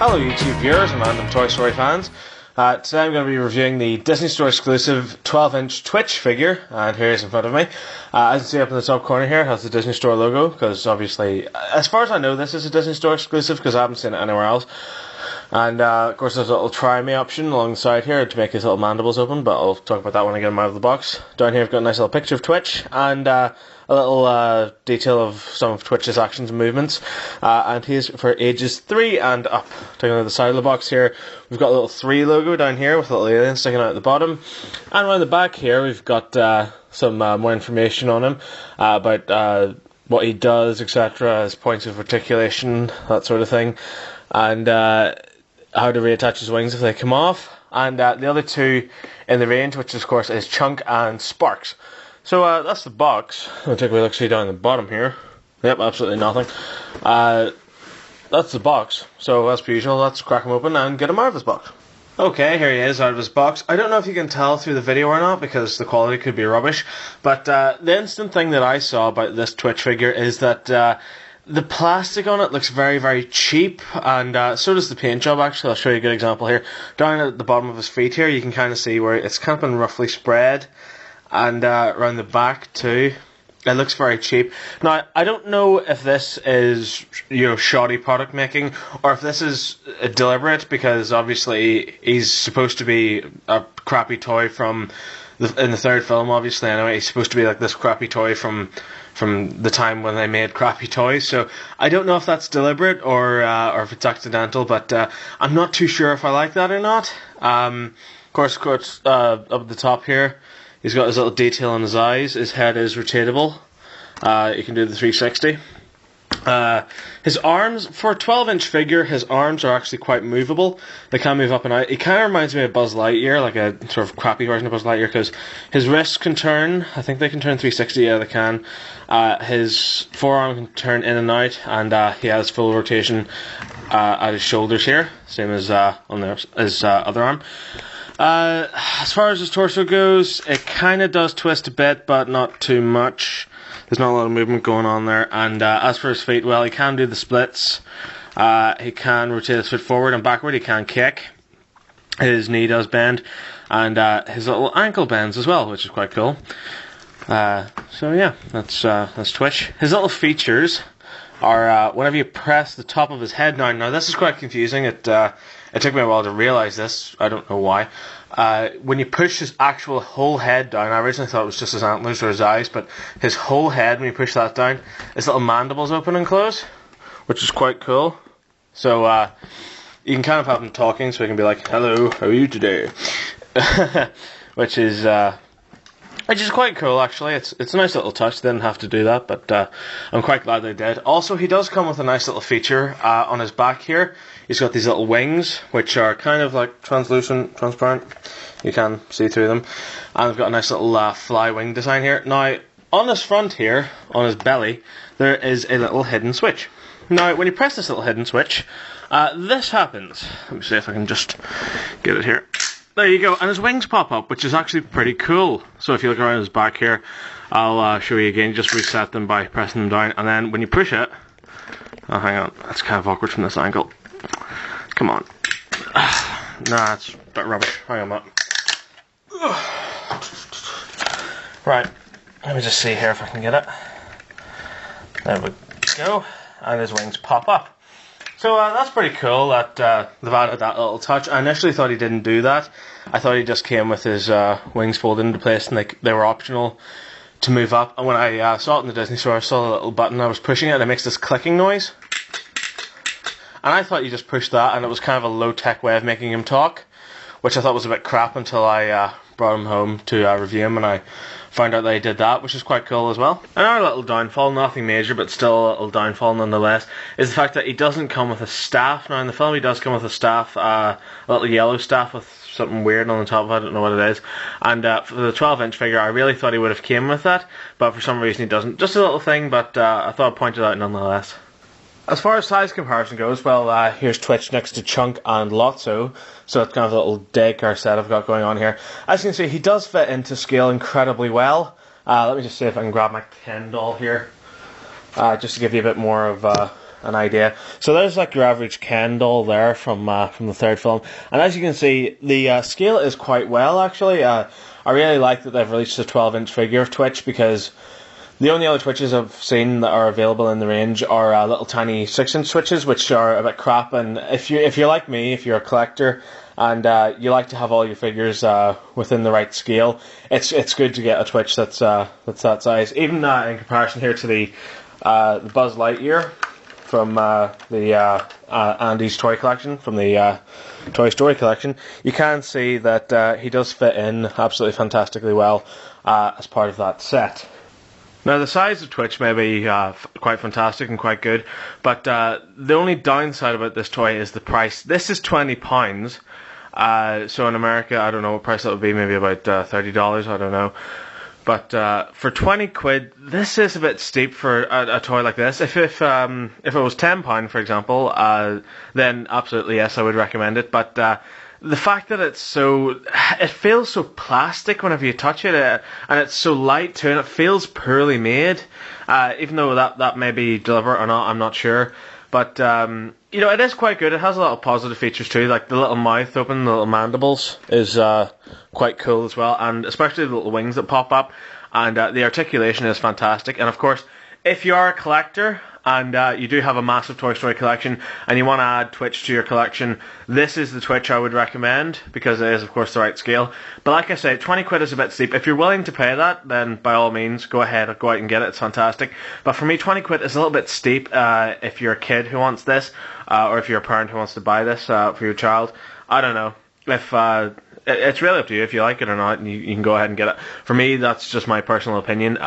Hello YouTube viewers and random Toy Story fans. Today I'm going to be reviewing the Disney Store exclusive 12-inch Twitch figure, and here it is in front of me. As you see up in the top corner here, it has the Disney Store logo, because obviously, as far as I know, this is a Disney Store exclusive, because I haven't seen it anywhere else. And of course there's a little try me option along the side here to make his little mandibles open, but I'll talk about that when I get him out of the box. Down here I've got a nice little picture of Twitch, and a little detail of some of Twitch's actions and movements, and he's for ages 3 and up. Taking out the side of the box here, we've got a little 3 logo down here with a little alien sticking out at the bottom, and around the back here we've got some more information on him about what he does, etc., his points of articulation, that sort of thing, and how to reattach his wings if they come off, and the other two in the range, which of course is Chunk and Sparks. So that's the box. I'll take a look, see down the bottom here. Yep, absolutely nothing. That's the box. So as per usual, let's crack him open and get him out of his box. Okay, here he is out of his box. I don't know if you can tell through the video or not, because the quality could be rubbish, but the instant thing that I saw about this Twitch figure is that the plastic on it looks very, very cheap, and so does the paint job, actually. I'll show you a good example here. Down at the bottom of his feet here, you can kind of see where it's kind of been roughly spread, and around the back too. It looks very cheap. Now, I don't know if this is, shoddy product making, or if this is deliberate, because obviously he's supposed to be a crappy toy in the third film, obviously, anyway. He's supposed to be like this crappy toy from the time when they made crappy toys. So I don't know if that's deliberate or if it's accidental, but I'm not too sure if I like that or not. Of course, up at the top here, he's got his little detail on his eyes. His head is rotatable. You can do the 360. His arms, for a 12-inch figure, his arms are actually quite movable. They can move up and out. He kind of reminds me of Buzz Lightyear, like a sort of crappy version of Buzz Lightyear, because his wrists can turn. I think they can turn 360, yeah, they can. His forearm can turn in and out, and he has full rotation at his shoulders here, same as on his other arm. As far as his torso goes, it kind of does twist a bit, but not too much. There's not a lot of movement going on there. And as for his feet, well, he can do the splits. He can rotate his foot forward and backward. He can kick. His knee does bend. And his little ankle bends as well, which is quite cool. So yeah, that's Twitch. His little features are whenever you press the top of his head down. Now this is quite confusing. It took me a while to realise this. I don't know why. When you push his actual whole head down, I originally thought it was just his antlers or his eyes, but his whole head, when you push that down, his little mandibles open and close, which is quite cool. So you can kind of have him talking, so he can be like, "Hello, how are you today?" which is quite cool, actually. It's a nice little touch. They didn't have to do that, but I'm quite glad they did. Also, he does come with a nice little feature on his back here. He's got these little wings, which are kind of like transparent. You can see through them. And we've got a nice little fly wing design here. Now, on his front here, on his belly, there is a little hidden switch. Now, when you press this little hidden switch, this happens. Let me see if I can just get it here. There you go, and his wings pop up, which is actually pretty cool. So if you look around his back here, I'll show you again. Just reset them by pressing them down, and then when you push it, oh, hang on, that's kind of awkward from this angle. Come on. Nah, it's a bit rubbish. Hang on, Matt. Right, let me just see here if I can get it. There we go, and his wings pop up. So that's pretty cool that they've added that little touch. I initially thought he didn't do that. I thought he just came with his wings folded into place, and they were optional to move up. And when I saw it in the Disney Store, I saw the little button, I was pushing it, and it makes this clicking noise. And I thought you just pushed that, and it was kind of a low-tech way of making him talk, which I thought was a bit crap until I brought him home to review him, and I found out that he did that, which is quite cool as well. Another little downfall, nothing major, but still a little downfall nonetheless, is the fact that he doesn't come with a staff. Now in the film he does come with a staff, a little yellow staff with something weird on the top of it, I don't know what it is. And for the 12-inch figure, I really thought he would have came with that, but for some reason he doesn't. Just a little thing, but I thought I'd point it out nonetheless. As far as size comparison goes, well, here's Twitch next to Chunk and Lotso, so it's kind of a little daycare set I've got going on here. As you can see, he does fit into scale incredibly well. Let me just see if I can grab my Ken doll here, just to give you a bit more of an idea. So there's like your average Ken doll there from the third film, and as you can see, the scale is quite well actually. I really like that they've released a 12-inch figure of Twitch, because the only other Twitches I've seen that are available in the range are little tiny 6-inch Twitches, which are a bit crap. And if you're like me, if you're a collector and you like to have all your figures within the right scale, it's good to get a Twitch that's that size. Even in comparison here to the Buzz Lightyear from the Andy's toy collection, from the Toy Story collection, you can see that he does fit in absolutely fantastically well as part of that set. Now, the size of Twitch may be quite fantastic and quite good, but the only downside about this toy is the price. This is £20, so in America, I don't know what price that would be, maybe about $30, I don't know. But for 20 quid, this is a bit steep for a toy like this. If it was £10, for example, then absolutely yes, I would recommend it. But the fact that it feels so plastic whenever you touch it, and it's so light too, and it feels poorly made, even though that may be deliberate or not, I'm not sure. But it is quite good. It has a lot of positive features too, like the little mouth open, the little mandibles is quite cool as well, and especially the little wings that pop up, and the articulation is fantastic. And of course, if you are a collector and you do have a massive Toy Story collection and you want to add Twitch to your collection, this is the Twitch I would recommend, because it is of course the right scale. But like I say, 20 quid is a bit steep. If you're willing to pay that, then by all means go ahead, go out and get it, it's fantastic. But for me, 20 quid is a little bit steep if you're a kid who wants this, or if you're a parent who wants to buy this for your child. I don't know. If it's really up to you if you like it or not, and you can go ahead and get it. For me, that's just my personal opinion.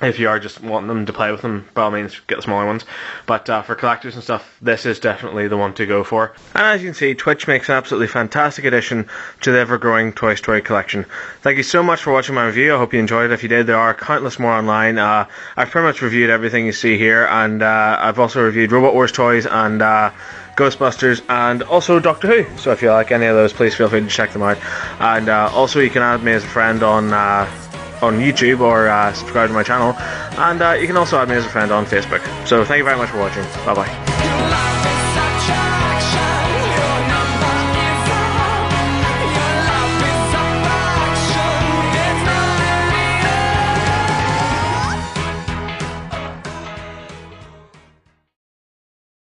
If you are just wanting them to play with them, by all means, get the smaller ones. But for collectors and stuff, this is definitely the one to go for. And as you can see, Twitch makes an absolutely fantastic addition to the ever-growing Toy Story collection. Thank you so much for watching my review. I hope you enjoyed it. If you did, there are countless more online. I've pretty much reviewed everything you see here, and I've also reviewed Robot Wars toys and Ghostbusters, and also Doctor Who. So if you like any of those, please feel free to check them out. And also, you can add me as a friend on YouTube, or subscribe to my channel, and you can also add me as a friend on Facebook. So thank you very much for watching. Bye bye.